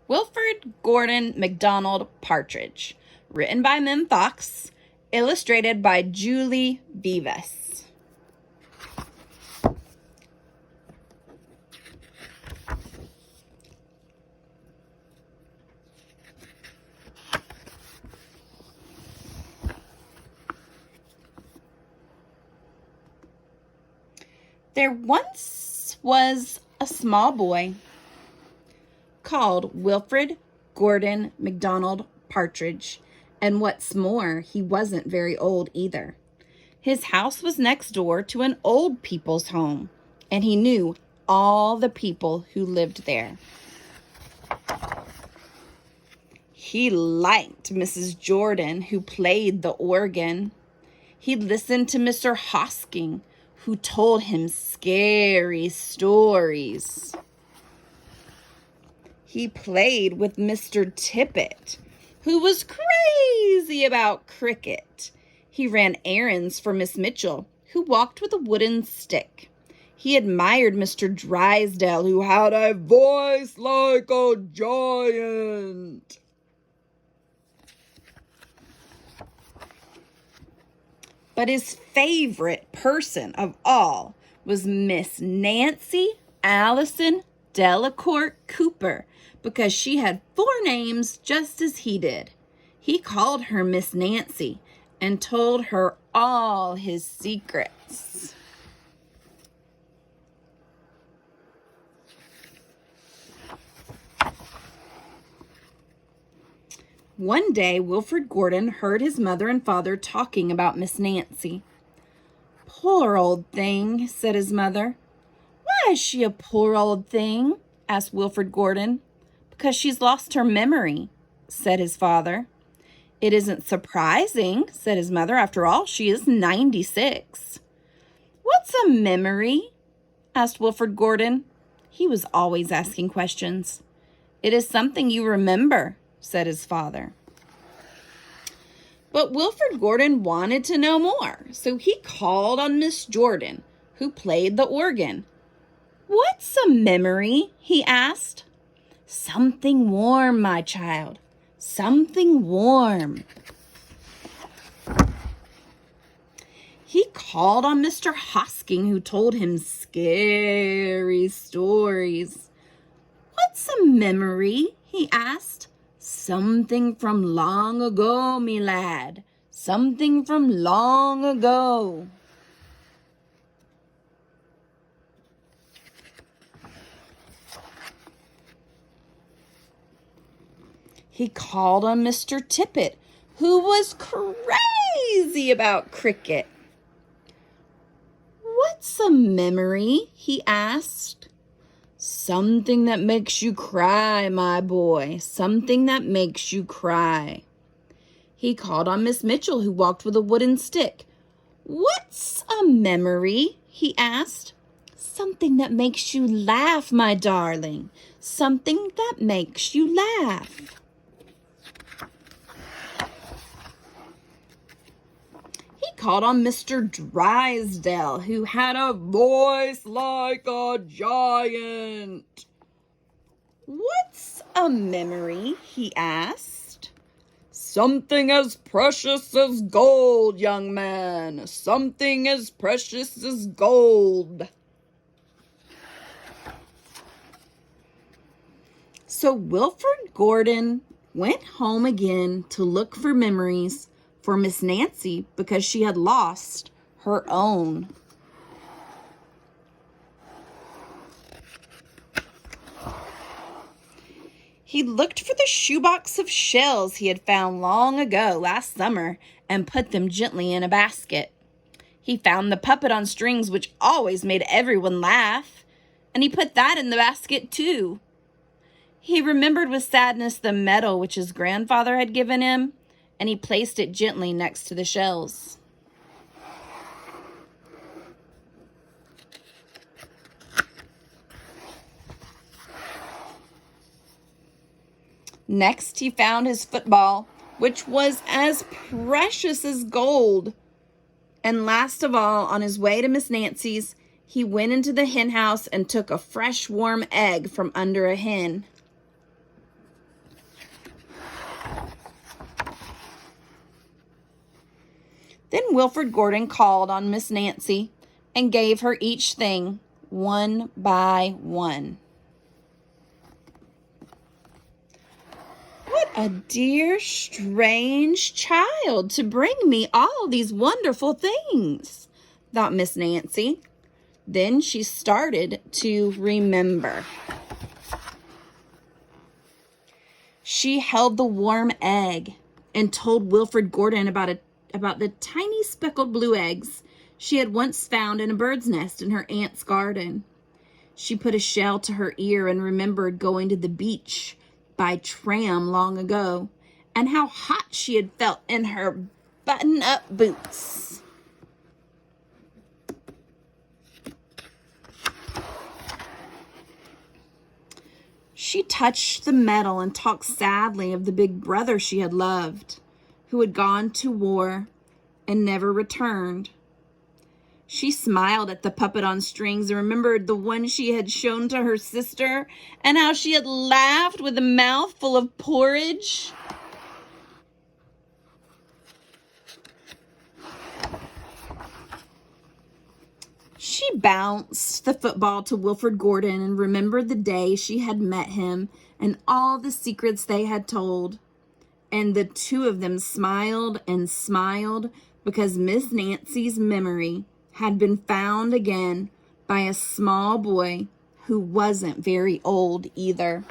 Wilfrid Gordon McDonald Partridge. Written by Mem Fox. Illustrated by Julie Vivas. There once was a small boy called Wilfrid Gordon McDonald Partridge, and what's more, he wasn't very old either. His house was next door to an old people's home, and he knew all the people who lived there. He liked Mrs. Jordan, who played the organ. He listened to Mr. Hosking, who told him scary stories. He played with Mr. Tippet, who was crazy about cricket. He ran errands for Miss Mitchell, who walked with a wooden stick. He admired Mr. Drysdale, who had a voice like a giant. But his favorite person of all was Miss Nancy Allison Delacourt Cooper, because she had 4 names just as he did. He called her Miss Nancy and told her all his secrets. One day, Wilfrid Gordon heard his mother and father talking about Miss Nancy. "Poor old thing," said his mother. "Why is she a poor old thing?" asked Wilfrid Gordon. "Because she's lost her memory," said his father. "It isn't surprising," said his mother. "After all, she is 96. "What's a memory?" asked Wilfrid Gordon. He was always asking questions. "It is something you remember," said his father. But Wilfrid Gordon wanted to know more, so he called on Miss Jordan, who played the organ. "What's a memory?" he asked. "Something warm, my child, something warm." He called on Mr. Hosking, who told him scary stories. "What's a memory?" he asked. "Something from long ago, me lad, something from long ago." He called on Mr. Tippet, who was crazy about cricket. "What's a memory?" he asked. "Something that makes you cry, my boy, something that makes you cry." He called on Miss Mitchell, who walked with a wooden stick. "What's a memory?" he asked. "Something that makes you laugh, my darling, something that makes you laugh." He called on Mr. Drysdale, who had a voice like a giant. "What's a memory?" he asked. "Something as precious as gold, young man, something as precious as gold." So Wilfrid Gordon went home again to look for memories for Miss Nancy, because she had lost her own. He looked for the shoebox of shells he had found long ago last summer and put them gently in a basket. He found the puppet on strings, which always made everyone laugh, and he put that in the basket too. He remembered with sadness the medal which his grandfather had given him, and he placed it gently next to the shells. Next, he found his football, which was as precious as gold. And last of all, on his way to Miss Nancy's, he went into the hen house and took a fresh warm egg from under a hen. Then Wilfrid Gordon called on Miss Nancy and gave her each thing, one by one. What a dear, strange child to bring me all these wonderful things, thought Miss Nancy. Then she started to remember. She held the warm egg and told Wilfrid Gordon about the tiny speckled blue eggs she had once found in a bird's nest in her aunt's garden. She put a shell to her ear and remembered going to the beach by tram long ago and how hot she had felt in her button-up boots. She touched the metal and talked sadly of the big brother she had loved, who had gone to war and never returned. She smiled at the puppet on strings and remembered the one she had shown to her sister and how she had laughed with a mouth full of porridge. She bounced the football to Wilfrid Gordon and remembered the day she had met him and all the secrets they had told. And the two of them smiled and smiled because Miss Nancy's memory had been found again by a small boy who wasn't very old either.